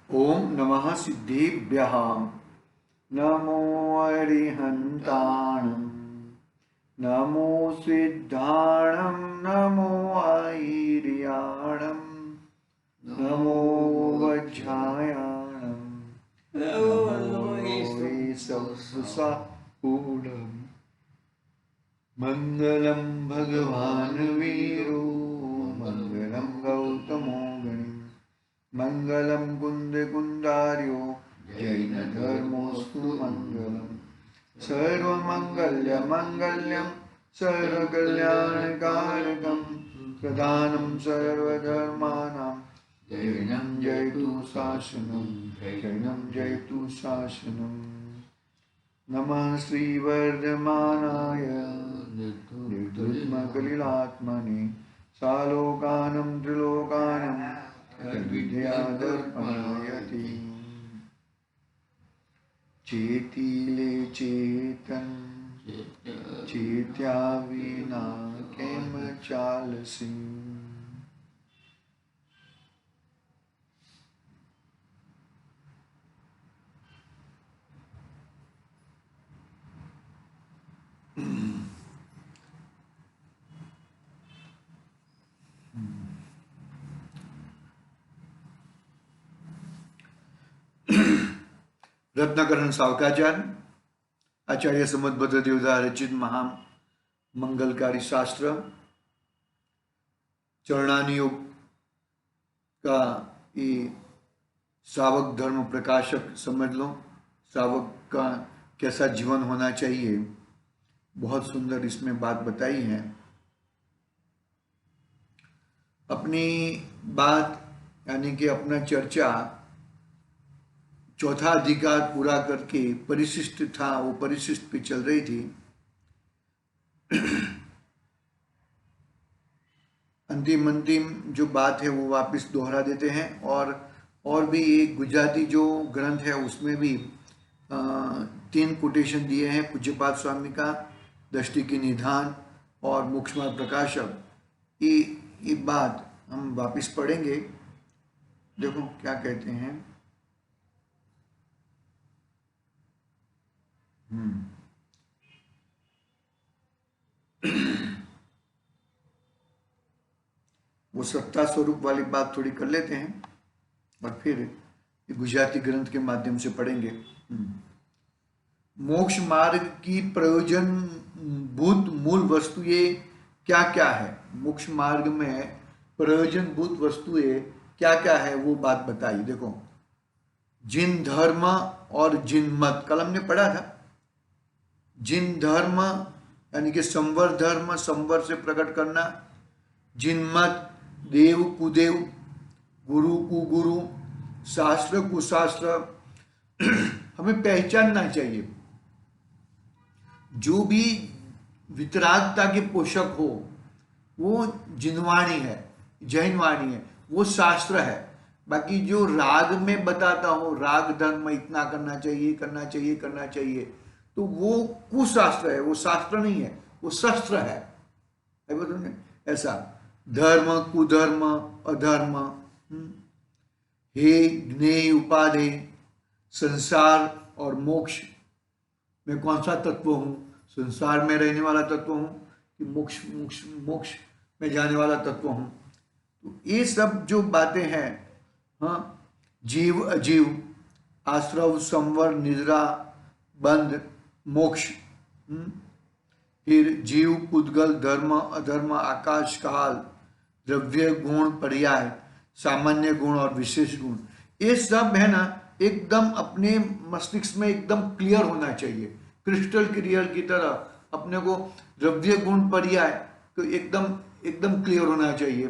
ओम नमः सिद्धेभ्यः। नमो अरिहन्ताणं। नमो सिद्धाणं। नमो ऐर्याणं। नमो वज्रायाणं। नमो वेसवसाहूढम्। मंगलम भगवान वीरो मंगलम गौतमो गणि मंगलम कुंद कुंदार्यो जैन धर्मोस्तु मंगलम सर्वमंगल्य मंगल्यम सर्वकल्याणकारकम प्रधानम सर्वधर्माणां जैनं जयतु शासनम जैनं जयतु शासनम। नमः श्रीवर्धमानाय निर्धुत्मकलिलात्मने सालोकानं त्रिलोकानं तद्विद्यादर्पणयति। चेतीले चेतन चेत्या विना केम चालसी। रत्नाकरण सावकाचार्य आचार्य समुद्भद्र देवदास रचित महा मंगलकारी शास्त्र चरणानी योग का ये श्रावक धर्म प्रकाशक समझ लो। श्रावक का कैसा जीवन होना चाहिए, बहुत सुंदर इसमें बात बताई है। अपनी बात यानी कि अपना चर्चा चौथा अधिकार पूरा करके परिशिष्ट था, वो परिशिष्ट पे चल रही थी। अंतिम जो बात है वो वापस दोहरा देते हैं। और भी एक गुजराती जो ग्रंथ है उसमें भी 3 कोटेशन दिए हैं पूज्यपाद स्वामी का, दृष्टि की निधान और मोक्षमार्ग प्रकाशक। ये बात हम वापस पढ़ेंगे। देखो क्या कहते हैं। वो सत्ता स्वरूप वाली बात थोड़ी कर लेते हैं और फिर गुजराती ग्रंथ के माध्यम से पढ़ेंगे। मोक्ष मार्ग की प्रयोजन भूत मूल वस्तुएं क्या क्या है, मोक्ष मार्ग में प्रयोजन भूत वस्तुएं क्या क्या है वो बात बताई। देखो, जिन धर्म और जिन मत, कल हमने पढ़ा था। जिन धर्म यानी कि संवर धर्म, संवर से प्रकट करना। जिन मत, देव कुदेव, गुरु कुगुरु, शास्त्र कुशास्त्र हमें पहचानना चाहिए। जो भी वितरागता के पोषक हो वो जिनवाणी है, जैन वाणी है, वो शास्त्र है। बाकी जो राग में बताता हो, राग धर्म इतना करना चाहिए करना चाहिए करना चाहिए, तो वो कुशास्त्र है, वो शास्त्र नहीं है, वो शस्त्र है। ऐसा धर्म कुधर्म अधर्म, हे ज्ञेय उपाधि, संसार और मोक्ष में कौन सा तत्व हूं, संसार में रहने वाला तत्व हूं कि मोक्ष मोक्ष मोक्ष में जाने वाला तत्व हूं। तो ये सब जो बातें हैं, हाँ, जीव अजीव, आश्रव संवर निद्रा बंध मोक्ष, फिर जीव पुद्गल धर्म अधर्म आकाश काल द्रव्य गुण पर्याय सामान्य गुण और विशेष गुण, ये सब है ना एकदम अपने मस्तिष्क में एकदम क्लियर होना चाहिए, क्रिस्टल क्लियर की तरह। अपने को द्रव्य गुण पर्याय तो एकदम क्लियर होना चाहिए।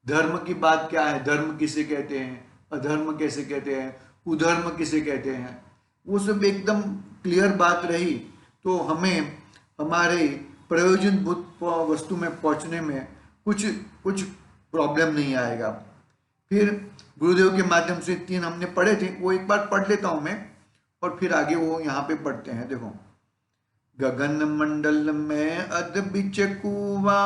धर्म की बात क्या है, धर्म किसे कहते हैं, अधर्म कैसे कहते हैं, कुधर्म किसे कहते हैं, वो सब एकदम क्लियर बात रही तो हमें हमारे प्रयोजनभूत वस्तु में पहुंचने में कुछ प्रॉब्लम नहीं आएगा। फिर गुरुदेव के माध्यम से 3 हमने पढ़े थे, वो एक बार पढ़ लेता हूं मैं और फिर आगे वो यहाँ पे पढ़ते हैं। देखो, गगन मंडल में अद्भुत कुआ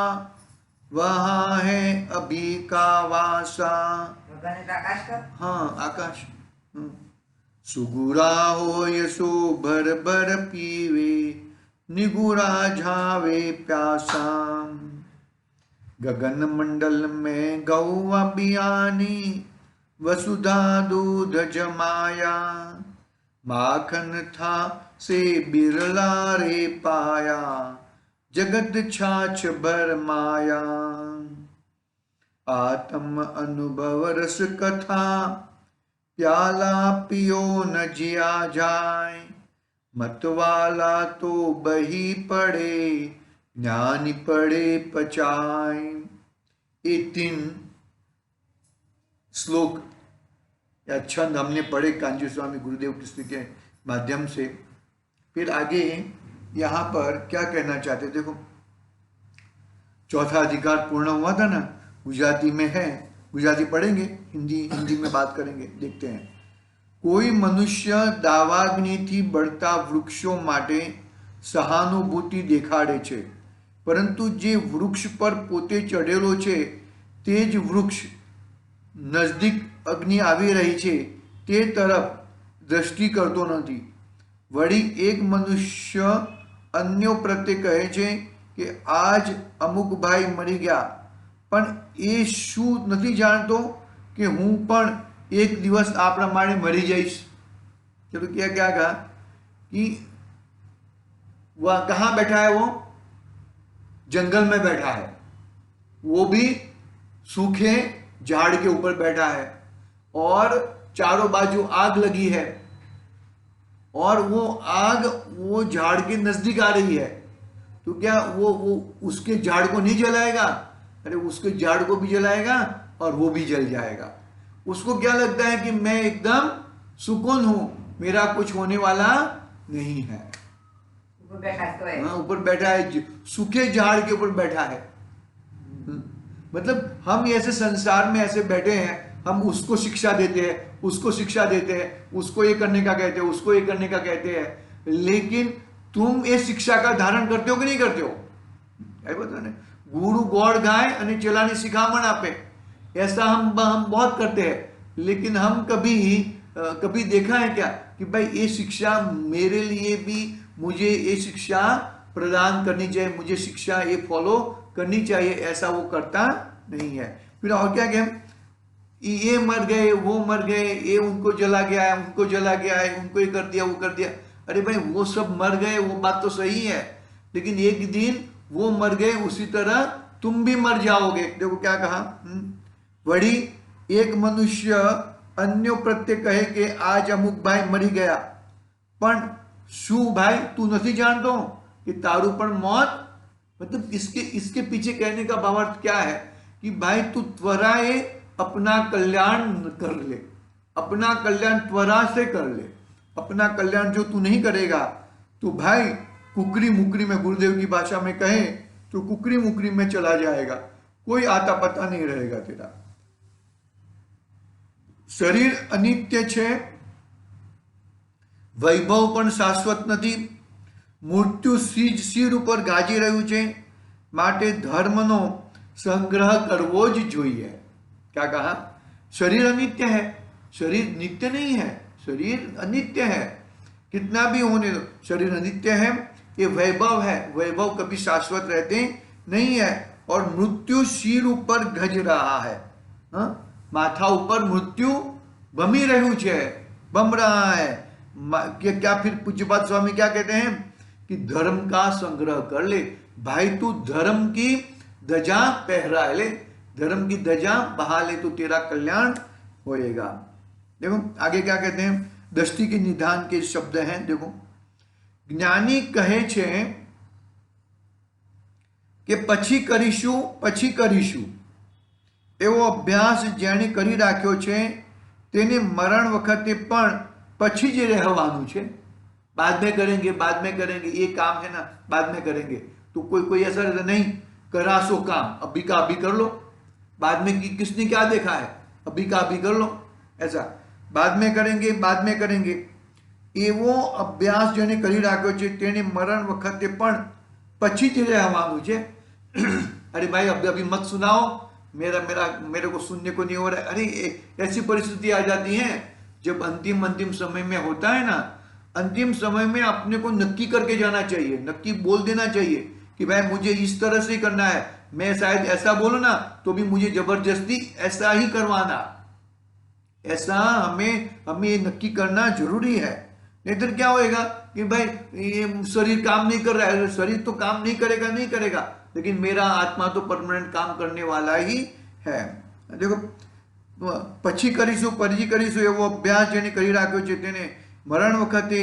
वहाँ है अभी का वासा। गगन का आकाश का? हाँ, आकाश। सुगुरा हो यशो भर भर पीवे, निगुरा झावे प्यासाम। गगन मंडल में गौआ बियानी, वसुधा दूध जमाया, माखन था से बिरला रे पाया, जगत छाछ भर माया। आत्म अनुभव रस कथा, प्याला पियो न जिया जाए, मतवाला तो बही पड़े, ज्ञानी पड़े पचाए। ये 3 श्लोक या छंद हमने पढ़े कांजी स्वामी गुरुदेव कृष्ण के माध्यम से। फिर आगे यहाँ पर क्या कहना चाहते, देखो चौथा अधिकार पूर्ण हुआ था ना, गुजराती में है, गुजराती पढ़ेंगे, हिंदी में बात करेंगे, देखते हैं। કોઈ મનુષ્ય દાવાગ્નિથી બળતા વૃક્ષો માટે સહાનુભૂતિ દેખાડે છે, પરંતુ જે વૃક્ષ પર પોતે ચઢેલો છે તે જ વૃક્ષ નજદીક અગ્નિ આવી રહી છે તે તરફ દ્રષ્ટિ કરતો નથી. વળી એક મનુષ્ય અન્યો પ્રત્યે કહે છે કે આજ અમુક ભાઈ મરી ગયા, પણ એ શું નથી જાણતો કે હું પણ एक दिवस आ प्रमाणे मरी जाइश. चलो क्या क्या कहा कि वह कहाँ बैठा है, वो जंगल में बैठा है, वो भी सूखे झाड़ के ऊपर बैठा है और चारों बाजू आग लगी है और वो आग वो झाड़ के नजदीक आ रही है. तो क्या वो उसके झाड़ को नहीं जलाएगा? अरे उसके झाड़ को भी जलाएगा और वो भी जल जाएगा. उसको क्या लगता है कि मैं एकदम सुकून हूं, मेरा कुछ होने वाला नहीं है. ऊपर बैठा है, हाँ ऊपर बैठा है, सूखे झाड़ के ऊपर बैठा है. मतलब हम ऐसे संसार में ऐसे बैठे हैं, हम उसको शिक्षा देते हैं, उसको शिक्षा देते हैं, उसको ये करने का कहते हैं, उसको ये करने का कहते हैं, लेकिन तुम ये शिक्षा का धारण करते हो कि नहीं करते हो? बता ने गुरु गौड़ गाय અને ચેલાની શિખામણ આપે, ऐसा हम बहुत करते हैं, लेकिन हम कभी देखा है क्या कि भाई ये शिक्षा मेरे लिए भी, मुझे ये शिक्षा प्रदान करनी चाहिए, मुझे शिक्षा ये फॉलो करनी चाहिए, ऐसा वो करता नहीं है. फिर और क्या क्या, ये मर गए, वो मर गए, ये उनको जला गया है, उनको जला गया है, उनको ये कर दिया, वो कर दिया. अरे भाई वो सब मर गए, वो बात तो सही है, लेकिन एक दिन वो मर गए, उसी तरह तुम भी मर जाओगे. देखो क्या कहा, वड़ी एक मनुष्य अन्यो प्रत्ये कहे कि आज अमुक भाई मरी गया, पण शू भाई तू नहीं जानतो कि तारू पण मौत. मतलब इसके पीछे कहने का भावार्थ क्या है कि भाई तू त्वराए अपना कल्याण कर ले, अपना कल्याण त्वरा से कर ले. अपना कल्याण जो तू नहीं करेगा तो भाई कुकरी मुकरी में, गुरुदेव की भाषा में कहे तो कुकरी मुकरी में चला जाएगा, कोई आता पता नहीं रहेगा तेरा. शरीर अनित्य છે, વૈભવ પણ શાશ્વત નથી, મૃત્યુ શિર ઉપર ગાજી રહ્યું છે, માટે ધર્મનો સંગ્રહ કરવો જ જોઈએ. क्या कहा? शरीर अनित्य है, शरीर नित्य नहीं है, शरीर अनित्य है, कितना भी होने दो, शरीर अनित्य है. ये वैभव है, वैभव कभी शाश्वत रहते नहीं है. और मृत्यु सिर ऊपर गज रहा है, हाँ माथा ऊपर मृत्यु भमी રહ્યું છે, बम रहा है. क्या फिर पूज्यपाद स्वामी क्या कहते हैं कि धर्म का संग्रह कर ले भाई, तू धर्म की ध्वजा पहरा ले, धर्म की ध्वजा बहा ले तो तेरा कल्याण होएगा. देखो आगे क्या कहते हैं, दृष्टि के निधान के शब्द हैं. देखो ज्ञानी कहे छे કે પછી કરીશું એવો અભ્યાસ જેણે કરી રાખ્યો છે તેને મરણ વખતે પણ પછી જ રહેવાનું છે. बाद में करेंगे, ये काम है ना बाद में करेंगे. तो कोई ऐसा रहता नहीं, करा सो काम अभी का अभी कर लो, बाद में किसने क्या देखा है, अभी का अभी कर लो. ऐसा बाद में करेंगे એવો અભ્યાસ જેને કરી રાખ્યો છે તેને મરણ વખતે પણ પછી જ રહેવાનું છે. अरे भाई अभी मत सुनाओ, मेरे को सुनने को नहीं हो रहा है. अरे ऐसी परिस्थिति आ जाती है जब अंतिम अंतिम समय में होता है ना, अंतिम समय में अपने को नक्की करके जाना चाहिए, नक्की बोल देना चाहिए कि भाई मुझे इस तरह से करना है, मैं शायद ऐसा बोलूं ना तो भी मुझे जबरदस्ती ऐसा ही करवाना, ऐसा हमें हमें नक्की करना जरूरी है। नहीं तो क्या होएगा कि भाई ये शरीर काम नहीं कर रहा है, शरीर तो काम नहीं करेगा, नहीं करेगा, लेकिन मेरा आत्मा तो परमानेंट काम करने वाला ही है। देखो, પછી કરીશું પરજી કરીશું એવો અભ્યાસ જેને કરી રાખ્યો છે તેને મરણ વખતે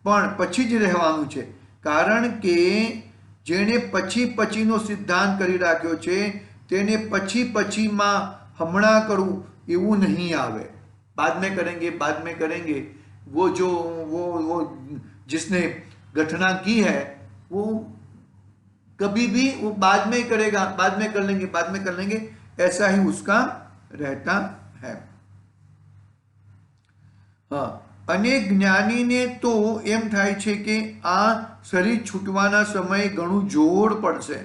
પણ પછી જ રહેવાનું છે, કારણ કે જેણે પછી પછીનો સિદ્ધાંત કરી રાખ્યો છે તેને પછી પછીમાં હમણાં કરવું એવું નહીં આવે। बाद में करेंगे, बाद में करेंगे, वो जो वो जिसने घटना की है वो कभी भी वो बाद में करेगा, बाद में कर लेंगे, बाद में कर लेंगे, ऐसा ही उसका रहता है। हाँ, अनेक ज्ञानी ने तो एम थाय छे के आ शरीर छूटवाना समय घणું જોર પડશે,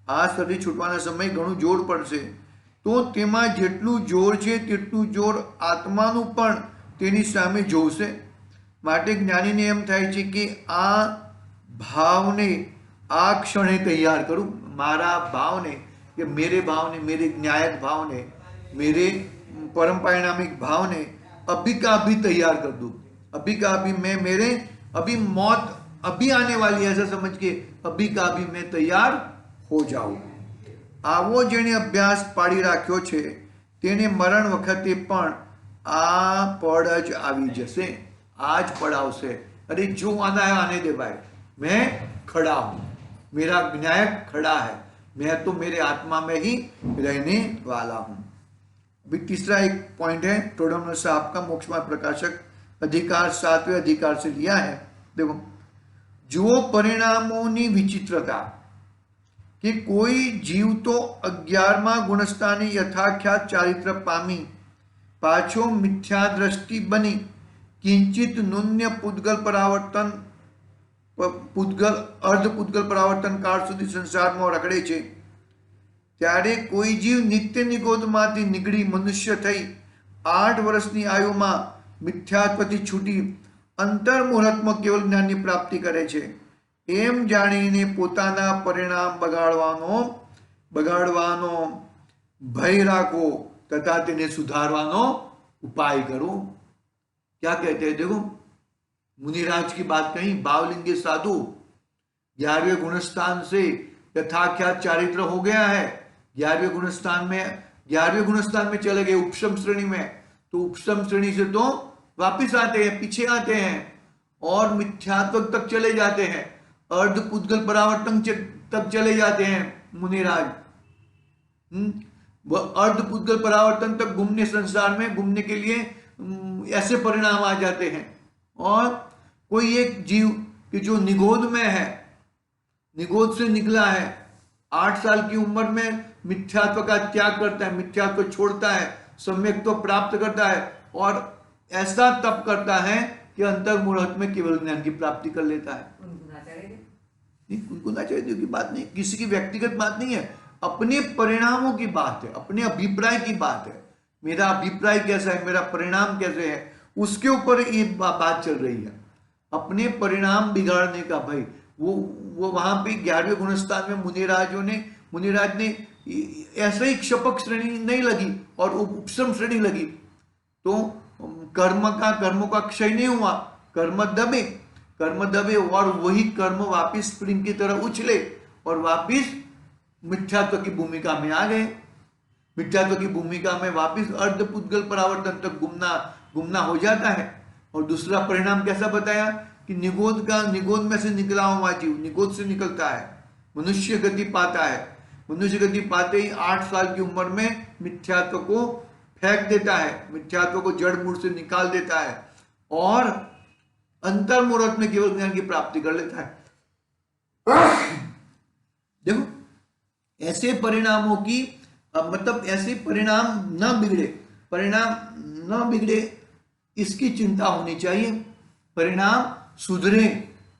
આ શરીર છૂટવાના સમય ઘણું જોર પડશે, તો તેમાં જેટલું જોર છે તેટલું જોર આત્માનું પણ તેની સામે જોશે। માટે જ્ઞાનીને એમ થાય છે કે આ ભાવને આ ક્ષણે તૈયાર કરું, મારા ભાવને, કે मेरे भावने, मेरे न्यायक भावने, मेरे परम परिणामिक भावने अभी का अभी तैयार कर दूं, अभी का अभी मैं, मेरे अभी मौत अभी आने वाली है ऐसा समझ के अभी का अभी मैं तैयार हो जाऊं। आवो जेने अभ्यास पाड़ी राख्यो छे तेने मरण वखते पण आ पड़ ज आवी जशे, आज पड़ावशे। अरे जो आना है आने दे भाई, मैं खड़ा हूं, मेरा विनायक खड़ा है, मैं तो मेरे आत्मा में ही रहने वाला हूं। अभी तीसरा एक पॉइंट है टोडरमल साहब का, मोक्ष मार्ग प्रकाशक, अधिकार 7वें अधिकार से लिया है। देखो, जुओ परिणामों विचित्रता कि कोई जीव तो 11मा गुणस्थाने यथाख्यात चारित्र पामी पाछो मिथ्या दृष्टि बनी किंचित न्यून्य पुद्गल परावर्तन पुद्गल अर्ध पुद्गल परावर्तन काल सुधी संसार में रखड़े छे, त्यारे कोई जीव नित्य निगोद मांथी निगड़ी मनुष्य थई 8 वर्षनी आयु में मिथ्यात्वथी छूटी अंतर मुहूर्त में केवल ज्ञान की प्राप्ति करे छे। एम जाणीने पोताना परिणाम बगाड़वानो भय राखो तथा तेने सुधारवानो उपाय करो। क्या कहते हैं, देखो मुनिराज की बात कही, बावलिंगे साधु 11वें गुणस्थान से यथाख्यात चारित्र हो गया है, 11वें गुणस्थान में चले गए उपशम श्रेणी में, तो उपशम श्रेणी से तो वापिस आते हैं, पीछे आते हैं और मिथ्यात्व तक चले जाते हैं, अर्ध पुद्गल परावर्तन तक चले जाते हैं मुनिराज। अर्ध पुद्गल परावर्तन तक घूमने, संसार में घूमने के लिए ऐसे परिणाम आ जाते हैं। और कोई एक जीव कि जो निगोद में है, निगोद से निकला है, 8 साल की उम्र में मिथ्यात्व का त्याग करता है, मिथ्यात्व छोड़ता है, सम्यक्त्व प्राप्त करता है और ऐसा तप करता है कि अंतर मुहूर्त में केवल ज्ञान की प्राप्ति कर लेता है। उनको नाचार्य की बात नहीं, किसी की व्यक्तिगत बात नहीं है, अपने परिणामों की बात है, अपने अभिप्राय की बात है। मेरा अभिप्राय कैसा है, मेरा परिणाम कैसे है, उसके ऊपर ये बात चल रही है। अपने परिणाम बिगाड़ने का भाई, वो वहां पे 11वें गुणस्थान में मुनिराज ने ऐसे ही क्षपक श्रेणी नहीं लगी और उपशम श्रेणी लगी, तो कर्मों का क्षय नहीं हुआ, कर्म दबे और वही कर्म वापिस स्प्रिंग की तरह उछले और वापिस मिथ्यात्व की भूमिका में आ गए। मिथ्यात्व की भूमिका में वापिस अर्ध पुद्गल परावर्तन तक गुमना हो जाता है। और दूसरा परिणाम कैसा बताया कि निगोद में से निकला हुआ जीव निगोद से निकलता है, मनुष्य गति पाता है, मनुष्य गति पाते ही 8 साल की उम्र में मिथ्यात्व को फेंक देता है, मिथ्यात्व को जड़ मूल से निकाल देता है और अंतर मुहूर्त में केवल ज्ञान की प्राप्ति कर लेता है। देखो, ऐसे परिणामों की मतलब ऐसे परिणाम न बिगड़े इसकी चिंता होनी चाहिए, परिणाम सुधरे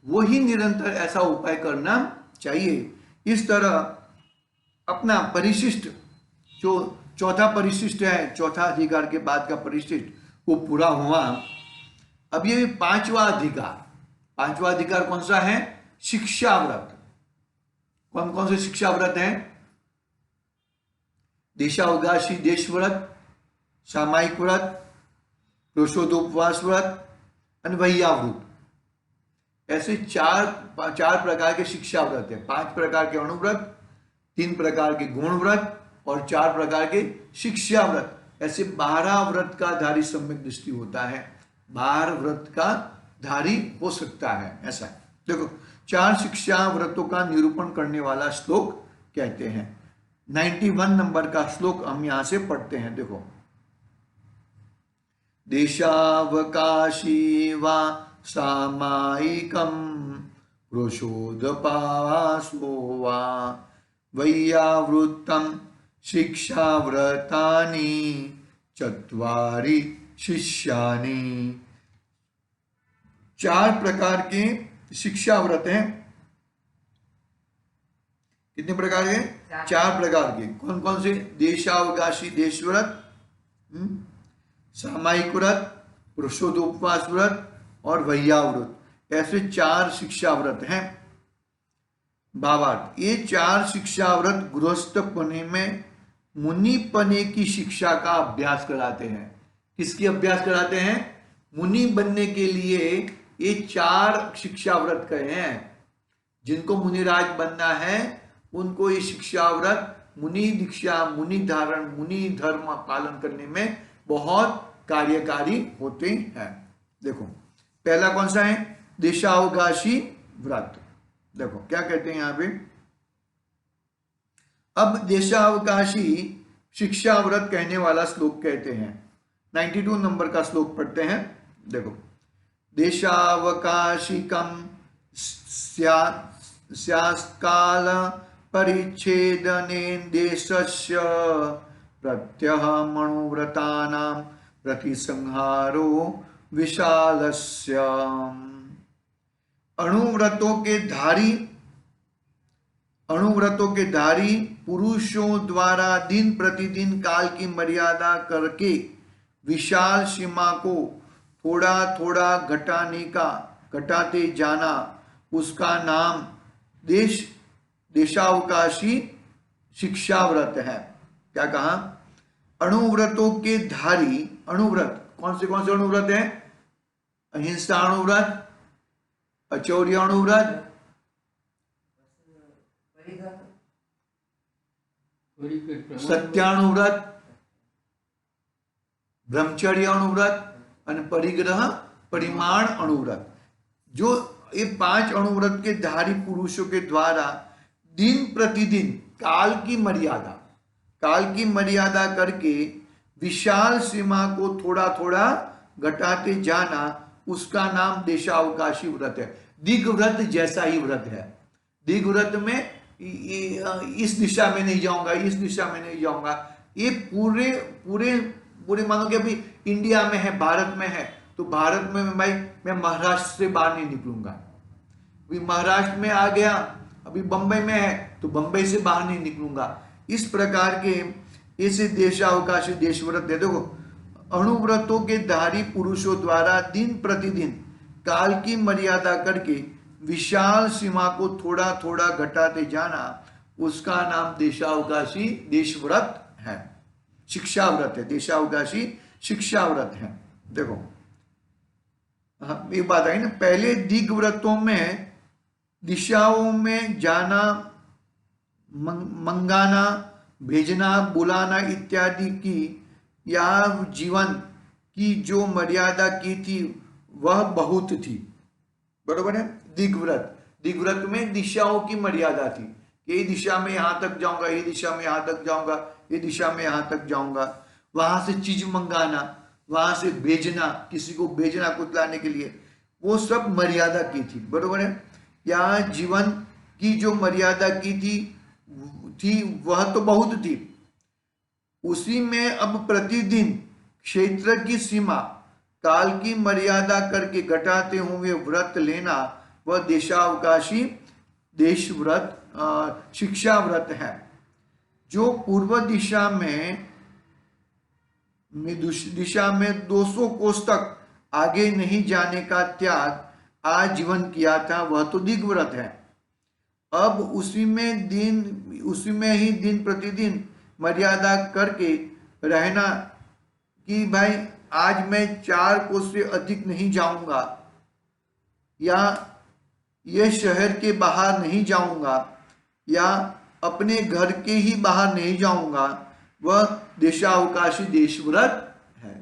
वही निरंतर ऐसा उपाय करना चाहिए। इस तरह अपना परिशिष्ट जो चौथा परिशिष्ट है, चौथा अधिकार के बाद का परिशिष्ट, को पूरा हुआ। अब ये पांचवा अधिकार कौन सा है? शिक्षा व्रत। कौन कौन से शिक्षा व्रत हैं? देशावकाशी देश व्रत, सामायिक व्रत, प्रोषोदोपवास व्रत और वैयाव्रत। ऐसे चार प्रकार के शिक्षा व्रत है। 5 प्रकार के अणुव्रत, 3 प्रकार के गुण व्रत और 4 प्रकार के शिक्षा व्रत। ऐसे 12 व्रत का धारी सम्यक दृष्टि होता है, 12 व्रत का धारी हो सकता है। ऐसा देखो, 4 शिक्षा व्रतों का निरूपण करने वाला श्लोक कहते हैं। 91 नंबर का श्लोक हम यहां से पढ़ते हैं। देखो, देशावकाशी वा सामायिकम प्रोषोदपासो वा वैयावृत्तम शिक्षाव्रतानि चत्वारि शिष्यानि। 4 प्रकार के शिक्षा व्रत हैं। कितने प्रकार के? 4 प्रकार के। कौन कौन से? देशावकाशी देश व्रत, सामायिक व्रत, प्रोषोदोपवास व्रत और वैयाव्रत। ऐसे 4 शिक्षा व्रत हैं। भावार्थ, ये 4 शिक्षा व्रत गृहस्थपने में मुनिपने की शिक्षा का अभ्यास कराते हैं। किसकी अभ्यास कराते हैं? मुनि बनने के लिए ये 4 शिक्षा व्रत कहे हैं। जिनको मुनिराज बनना है उनको ये शिक्षा व्रत मुनि दीक्षा, मुनि धारण, मुनि धर्म पालन करने में बहुत कार्यकारी होते हैं। देखो, पहला कौन सा है? देशावकाशी व्रत। देखो क्या कहते हैं यहां पे। अब देशावकाशी शिक्षा व्रत कहने वाला श्लोक कहते हैं। 92 नंबर का श्लोक पढ़ते हैं। देखो, देशावकाशिकम स्यात्काल परिच्छेदने देशस्य प्रत्यह मणुव्रतानां प्रतिसंहारो विशालस्य। अणुव्रतों के धारी पुरुषों द्वारा दिन प्रतिदिन काल की मर्यादा करके विशाल सीमा को थोड़ा थोड़ा घटाते जाना, उसका नाम देशावकाशी शिक्षा व्रत है। क्या कहा? अणुव्रतों के धारी। अणुव्रत कौन से अणुव्रत हैं? अहिंसा अणुव्रत, अचौर्य अणुव्रत, सत्याणुव्रत, ब्रह्मचर्य अणुव्रत और परिग्रह परिमाण अणुव्रत। जो ये 5 अणुव्रत के धारी पुरुषों के द्वारा दिन प्रतिदिन काल की मर्यादा करके विशाल सीमा को थोड़ा थोड़ा घटाते जाना, उसका नाम देशावकाशी व्रत है। दिग्व्रत जैसा ही व्रत है। दिग्व्रत में इस दिशा में नहीं जाऊंगा, इस दिशा में नहीं जाऊंगा। ये पूरे मानो कि अभी इंडिया में है, भारत में है, तो भारत में मैं महाराष्ट्र से बाहर नहीं निकलूंगा। अभी महाराष्ट्र में आ गया, अभी बंबई में है तो बंबई से बाहर नहीं निकलूंगा। इस प्रकार के ऐसे देशावकाशी देश व्रत है। देखो, अणुव्रतों के धारी पुरुषों द्वारा दिन प्रतिदिन काल की मर्यादा करके विशाल सीमा को थोड़ा थोड़ा घटाते जाना, उसका नाम देशावकाशी देश व्रत है, शिक्षा व्रत है। देशावकाशी शिक्षा व्रत है। देखो, ये बात आई ना, पहले दिग्व्रतों में दिशाओं में जाना, मंगाना, भेजना, बुलाना इत्यादि की या जीवन की जो मर्यादा की थी वह बहुत थी। बरोबर है। दिग्व्रत में दिशाओं की मर्यादा थी। ये दिशा में यहां तक जाऊंगा, ये दिशा में यहां तक जाऊंगा, ये दिशा में यहां तक जाऊंगा। वहां से चीज मंगाना, वहां से भेजना, किसी को भेजना कुछ लाने के लिए, वो सब मर्यादा की थी। बरोबर है। यहाँ जीवन की जो मर्यादा की थी वह तो बहुत थी। उसी में अब प्रतिदिन क्षेत्र की सीमा काल की मर्यादा करके घटाते हुए व्रत लेना, वह देशावकाशी देश व्रत शिक्षा व्रत है। जो पूर्व दिशा में दिशा में 200 कोस तक आगे नहीं जाने का त्याग आजीवन किया था, वह तो दिग्व्रत है। अब उसी में ही दिन प्रतिदिन मर्यादा करके रहना कि भाई आज मैं 4 कोस से अधिक नहीं जाऊंगा, या ये शहर के बाहर नहीं जाऊंगा, या अपने घर के ही बाहर नहीं जाऊंगा, वह देशावकाशी देशव्रत है।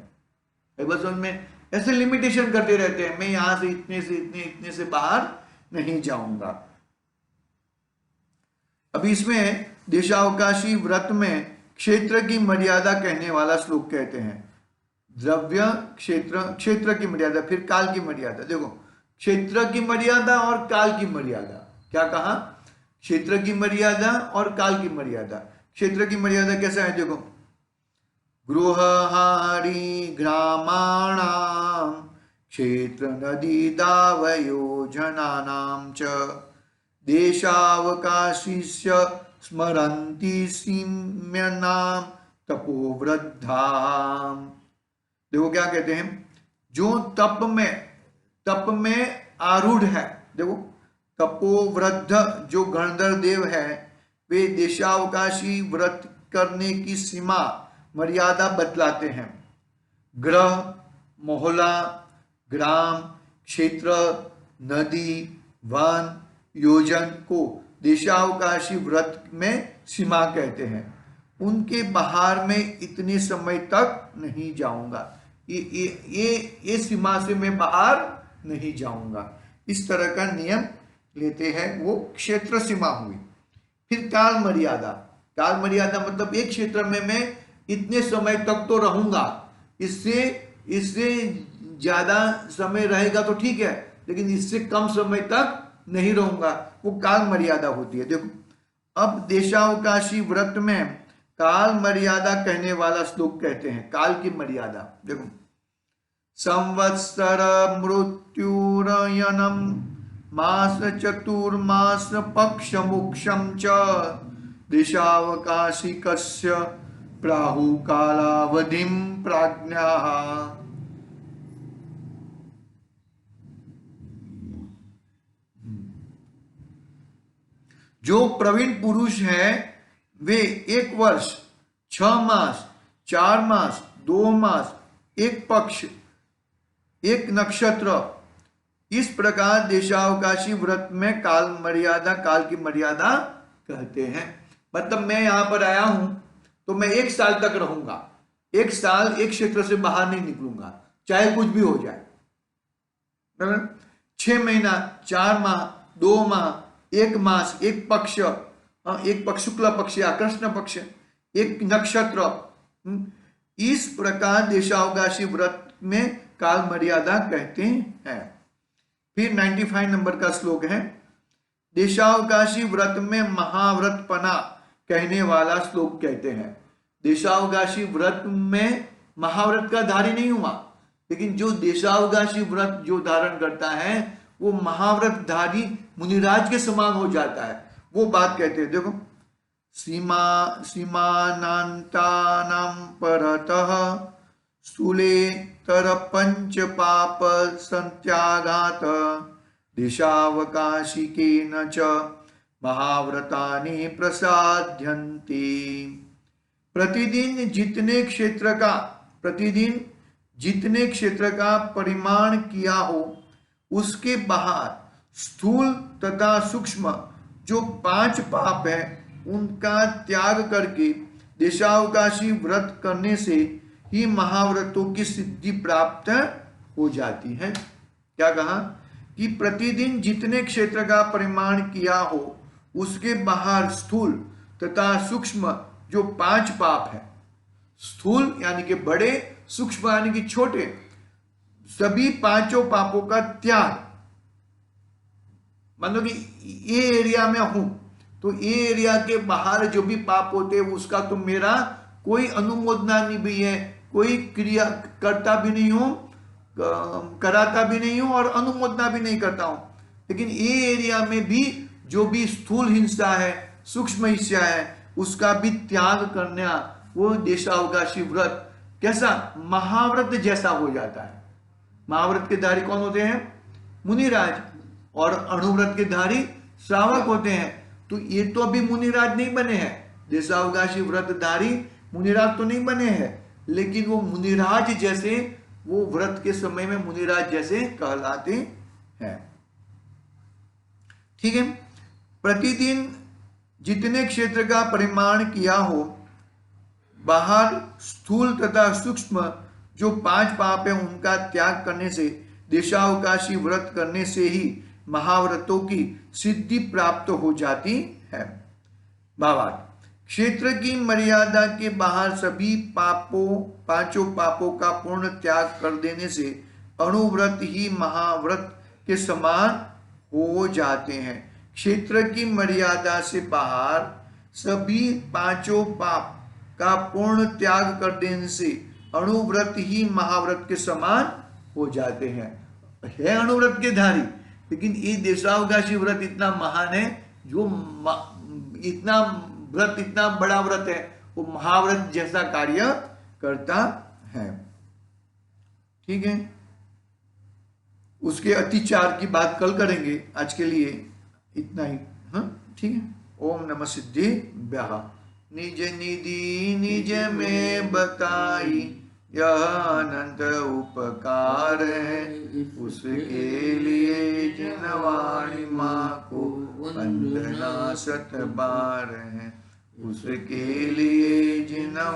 बस उनमें ऐसे लिमिटेशन करते रहते हैं, मैं यहां से इतने से बाहर नहीं जाऊंगा। अभी इसमें देशावकाशी व्रत में क्षेत्र की मर्यादा कहने वाला श्लोक कहते हैं। द्रव्य क्षेत्र की मर्यादा, फिर काल की मर्यादा। देखो, क्षेत्र की मर्यादा और काल की मर्यादा, क्या कहा? क्षेत्र की मर्यादा और काल की मर्यादा। क्षेत्र की मर्यादा कैसा है? देखो, गृहाणि ग्रामाणाम क्षेत्र नदी दावयोजनानां च देशावकाशीस्य स्मरन्ति सीम्यनाम तपोवृद्धाम। देखो क्या कहते हैं, जो तप में आरूढ़ है। देखो, तपोवृद्ध जो गणधर देव है, वे देशावकाशी व्रत करने की सीमा मर्यादा बतलाते हैं। ग्रह, मोहल्ला, ग्राम, क्षेत्र, नदी, वन, योजन को देशावकाशी व्रत में सीमा कहते हैं। उनके बाहर में इतने समय तक नहीं जाऊंगा, ये सीमा से मैं बाहर नहीं जाऊंगा, इस तरह का नियम लेते हैं। वो क्षेत्र सीमा हुई। फिर काल मर्यादा। काल मर्यादा मतलब एक क्षेत्र में मैं इतने समय तक तो रहूंगा, इससे ज्यादा समय रहेगा तो ठीक है, लेकिन इससे कम समय तक नहीं रहूंगा, वो काल मर्यादा होती है। देखो, अब देशावकाशी व्रत में काल मर्यादा कहने वाला श्लोक कहते हैं। काल की मर्यादा देखो, संवत्सर मृत्युरयनम मास चतुर्मास पक्ष मोक्षम च देशावकाशी कस्य प्राहु कालावधिम प्राज्ञा। जो प्रवीण पुरुष है वे 1 वर्ष, 6 मास, 4 मास, 2 मास, 1 पक्ष, 1 नक्षत्र, इस प्रकार देशावकाशी व्रत में काल की मर्यादा कहते हैं। मतलब मैं यहां पर आया हूं तो मैं 1 साल तक रहूंगा, 1 साल एक क्षेत्र से बाहर नहीं निकलूंगा, चाहे कुछ भी हो जाए। 6 महीना, 4 माह, 2 माह, 1 मास, 1 पक्ष, 1 पक्ष शुक्ल पक्ष या कृष्ण पक्ष, 1 नक्षत्र, इस प्रकार देशावकाशी व्रत में काल मर्यादा कहते हैं। फिर 95 नंबर का श्लोक है, देशावकाशी व्रत में महाव्रतपना कहने वाला श्लोक कहते हैं। देशावकाशी व्रत में महाव्रत का धारी नहीं हुआ, लेकिन जो देशावकाशी व्रत जो धारण करता है वो महाव्रतधारी मुनिराज के समान हो जाता है, वो बात कहते हैं। देखो, सीमानांतानां परतः स्थूलेतर पंच पाप संत्यागात देशावकाशिकेन च महाव्रतानि प्रसाद्यन्ते। प्रतिदिन जितने क्षेत्र का परिमाण किया हो उसके बाहर स्थूल तथा सूक्ष्म जो 5 पाप है उनका त्याग करके देशावकाशी व्रत करने से ही महाव्रतों की सिद्धि प्राप्त हो जाती है। क्या कहा कि प्रतिदिन जितने क्षेत्र का परिमाण किया हो उसके बाहर स्थूल तथा सूक्ष्म जो 5 पाप है, स्थूल यानी कि बड़े, सूक्ष्म यानी कि छोटे, सभी 5 पापों का त्याग। मान लो कि ये एरिया में हूं तो ये एरिया के बाहर जो भी पाप होते हैं उसका तो मेरा कोई अनुमोदना नहीं भी है, कोई क्रिया करता भी नहीं हूं, कराता भी नहीं हूं और अनुमोदना भी नहीं करता हूं। लेकिन ये एरिया में भी जो भी स्थूल हिंसा है, सूक्ष्म हिंसा है, उसका भी त्याग करना वो देशावकाशी व्रत कैसा, महाव्रत जैसा हो जाता है। महाव्रत के धारी कौन होते हैं, मुनिराज, और अणुव्रत के धारी श्रावक होते हैं। तो ये तो अभी मुनिराज नहीं बने हैं, देशावकाशी व्रतधारी मुनिराज तो नहीं बने हैं, लेकिन वो मुनिराज जैसे, वो व्रत के समय में मुनिराज जैसे कहलाते हैं। ठीक है। प्रतिदिन जितने क्षेत्र का परिमाण किया हो, बाहर स्थूल तथा सूक्ष्म जो 5 पाप है उनका त्याग करने से, देशावकाशी व्रत करने से ही महाव्रतों की सिद्धि प्राप्त हो जाती है। भावार्थ, क्षेत्र की मर्यादा के बाहर सभी पांचों पापों का पूर्ण त्याग कर देने से अणुव्रत ही महाव्रत के समान हो जाते हैं। क्षेत्र की मर्यादा से बाहर सभी 5 पाप का पूर्ण त्याग कर देने से अणुव्रत ही महाव्रत के समान हो जाते हैं। है अणुव्रत के धारी, लेकिन ये देशावकाशी व्रत इतना महान है, जो इतना व्रत, इतना बड़ा व्रत है, वो महाव्रत जैसा कार्य करता है। ठीक है। उसके अतिचार की बात कल करेंगे, आज के लिए इतना ही। हाँ, ठीक है। ओम नमः सिद्धिभ्यः। निज निधि निज में बताई, यह अनंत उपकार है, उसके लिए जिनवाणी माँ को वंदना 7 बार है, उसके लिए जिनवाणी